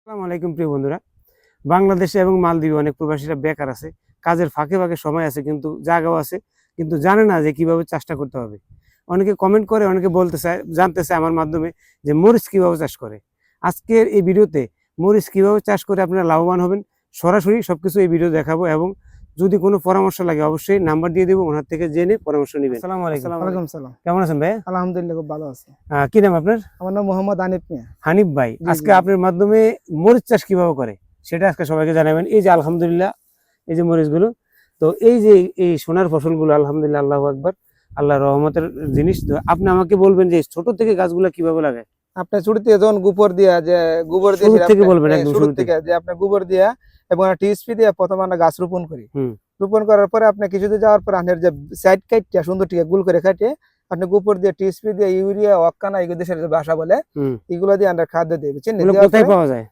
আসসালামু আলাইকুম প্রিয় বন্ধুরা। বাংলাদেশে এবং মালদ্বীপে অনেক প্রবাসীরা বেকার আছে, কাজের ফাঁকে ফাঁকে সময় আছে কিন্তু জায়গাও আছে, কিন্তু জানে না যে কিভাবে চাষটা করতে হবে। অনেকে কমেন্ট করে, অনেকে বলতে চায়, জানতে চায় আমার মাধ্যমে যে মরিচ কিভাবে চাষ করে। আজকের এই ভিডিওতে মরিচ কিভাবে চাষ করে আপনারা লাভবান হবেন সরাসরি সবকিছু এই ভিডিও দেখাবো, এবং যদি কোনো পরামর্শ লাগে অবশ্যই নাম্বার দিয়ে দেবো, ওনার থেকে জেনে পরামর্শ নেবেন। আসসালামু আলাইকুম। ওয়ালাইকুম সালাম। কেমন আছেন ভাই? আলহামদুলিল্লাহ খুব ভালো আছি। কি নাম আপনার? আমার নাম মোহাম্মদ হানিফ মিয়া। হানিফ ভাই, জি, আজকে জি। আপনার মাধ্যমে মরিচ চাষ কিভাবে করে সেটা আজকে সবাইকে জানাবেন। এই যে আলহামদুলিল্লাহ, এই যে মরিচগুলো, তো এই যে এই সোনার ফসলগুলো আলহামদুলিল্লাহ, আল্লাহু আকবার, আল্লাহর রহমতের জিনিস। তো আপনি আমাকে বলবেন যে ছোট থেকে গাছগুলো কিভাবে লাগায়। আপনি শুরু থেকে যখন গোবর দিয়া যে গোবর দিয়ে শুরু থেকে বলবেন, একদম শুরু থেকে যে আপনি গোবর দিয়া এবং টিএসপি দিয়ে প্রথমে আমরা গাছ রোপণ করি। রোপণ করার পরে আপনি কিছুদিন যাওয়ার পরে আপনার যে সাইড কাটিয়া সুন্দর টিকে গুল করে কাটিয়ে আপনি গোবর দিয়ে টিএসপি দিয়ে ইউরিয়া অক্কানা এগুলো দেশের যে ভাষা বলে এগুলো দিয়ে আমরা খাদ্য দিই, বুঝছেন? কোথায় পাওয়া যায়?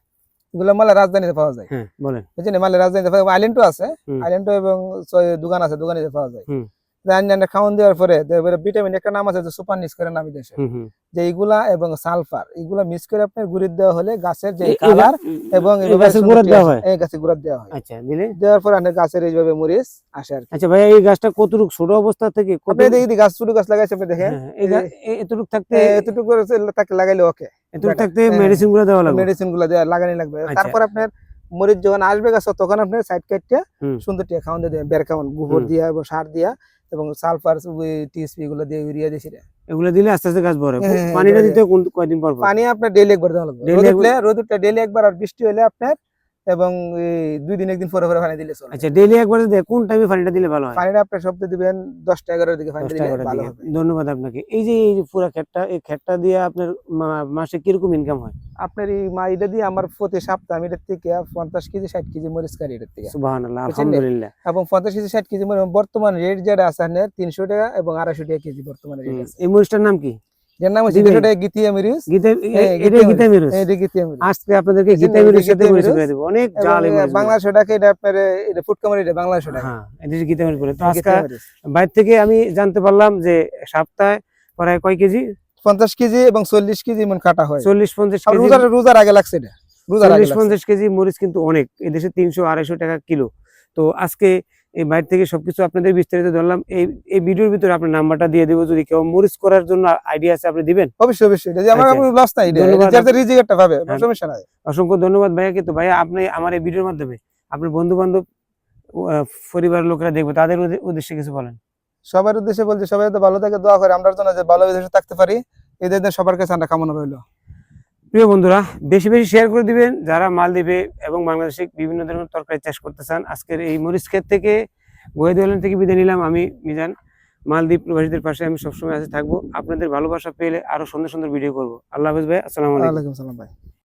এগুলো মালে রাজধানীতে পাওয়া যায়। হ্যাঁ বলেন। বুঝছেন, মালে রাজধানীতে পাওয়া যায়, আইল্যান্ডও আছে, আইল্যান্ডও এবং দোকান আছে, দোকানে পাওয়া যায়। খাওয়ান দেওয়ার পরে ভিটামিন একটা নাম আছে যে সুপার নিস করে নামি দেশে, যে এইগুলা এবং সালফার এগুলা মিক্স করে আপনার গুড়ির দেওয়া হলে গাছের যে কালার এবং গাছের গোড়া দেওয়া হয়। এই গাছে গুড়া দেওয়া হয়। আচ্ছা, দিলে দেওয়ার পরে আপনার গাছের এইভাবে মরিচ আসে আর কি। আচ্ছা ভাই, এই গাছটা কতটুকু ছোট অবস্থা থেকে আপনি দেখি গাছ ছোট গাছ লাগাইছে, আপনি দেখেন এতটুকু থাকতে এতটুকু তাকে লাগাইলে ওকে, এতটুকু থাকতে মেডিসিন গুলো দেওয়া লাগবে, মেডিসিন গুলো দেওয়া লাগানি লাগবে। তারপর আপনার মরিচ যখন আসবে গাছ তখন আপনি সাইড কাটটা সুন্দর টিয়া খাওয়ান দিয়ে বের খাওয়ান গোবর দিয়া এবং সার দিয়া এবং সালফার টিএসপি এগুলো দিয়ে ইউরিয়া দিয়েছি। এগুলো দিলে আস্তে আস্তে গাছ বড়। পানিটা দিতে কয়দিন পর পর? পানি আপনার ডেইলি একবার দেওয়া লাগবে, রোদটা ডেইলি একবার, আর বৃষ্টি হলে আপনার এবং 2 দিন 1 দিন পরে পরে পানি দিলে চলে। আচ্ছা, ডেইলি একবার দেয়, কোন টাইমে পানিটা দিলে ভালো হয়? পানিটা আপনি সপ্তাহে দিবেন 10টা 11টার দিকে পানি দিলে ভালো হবে। ধন্যবাদ আপনাকে। এই যে পুরো ক্ষেতটা, এই ক্ষেতটা দিয়ে আপনার মাসে কিরকম ইনকাম হয়? আপনার এই এটা দিয়ে আমার প্রতি সপ্তাহে আমি এটার থেকে 50 কেজি 60 কেজি মরিচ কাটি এটার থেকে। সুবহানাল্লাহ, আলহামদুলিল্লাহ। এবং 50 কেজি 60 কেজি মরিচ বর্তমান রেট যেটা আছে 300 টাকা এবং 250 টাকা কেজি বর্তমানে রেট আছে। এই মরিচটার নাম কি? এর নাম হচ্ছে গীতিয়া মরিচ। এটা গীতা মরিচ। এটা গীতিয়া মরিচ। আজকে আপনাদেরকে গীতা মরিচের সাথে পরিচয় করে দেব। অনেক জাল এই মরিচ। বাংলাদেশ টাকা এটা আপনার এটা ফুটকামারি, এটা বাংলাদেশ টাকা। হ্যাঁ, এটা গীতা মরিচ বলে। তো আজকে বাইরে থেকে আমি জানতে পারলাম যে সপ্তাহে প্রায় কয় কেজি? 50 কেজি এবং 40 কেজি মন কাটা হয়। 40-50 কেজি। রোজার আগে লাগছে এটা। 40-50 কেজি মরিচ কিন্তু অনেক। এদেশে 300-250 টাকা কিলো। তো আজকে এই বাইরে থেকে সবকিছু আপনাদের বিস্তারিত জানলাম। এই ভিডিওর ভিতরে আপনার নাম্বারটা দিয়ে দেবো, যদি কেউ মরিচ করার জন্য আইডিয়া আছে আপনি দিবেন। অবশ্যই অবশ্যই, এটা যে আমার কোনো লস নাই, এটা যাতে রিজিকটা পাবে, সমস্যা নাই। অসংখ্য ধন্যবাদ ভাইয়াকে। তো ভাইয়া, আপনি আমার এই ভিডিওর মাধ্যমে আপনার বন্ধু বান্ধব পরিবারের লোকেরা দেখবে, তাদের উদ্দেশ্যে কিছু বলেন। সবার উদ্দেশ্যে বলছি, সবাই তো ভালো থাকে, দোয়া করে আমরা জন্য যে ভালো বিদেশে থাকতে পারি, এদের সবার কাছে আমরা কামনা রইল। প্রিয় বন্ধুরা, বেশি বেশি শেয়ার করে দিবেন যারা মালদ্বীপে এবং বাংলাদেশে বিভিন্ন ধরনের তরকারি চাষ করতে চান। আজকের এই মরিচ ক্ষেত থেকে, গোয়েদ আইল্যান্ড থেকে বিদায় নিলাম। আমি মিজান। মালদ্বীপ প্রবাসীদের পাশে আমি সবসময় থাকবো। আপনাদের ভালোবাসা পেলে আরো সুন্দর সুন্দর ভিডিও করবো। আল্লাহ হাফেজ ভাই, আসসালামু আলাইকুম। ওয়ালাইকুম আসসালাম ভাই।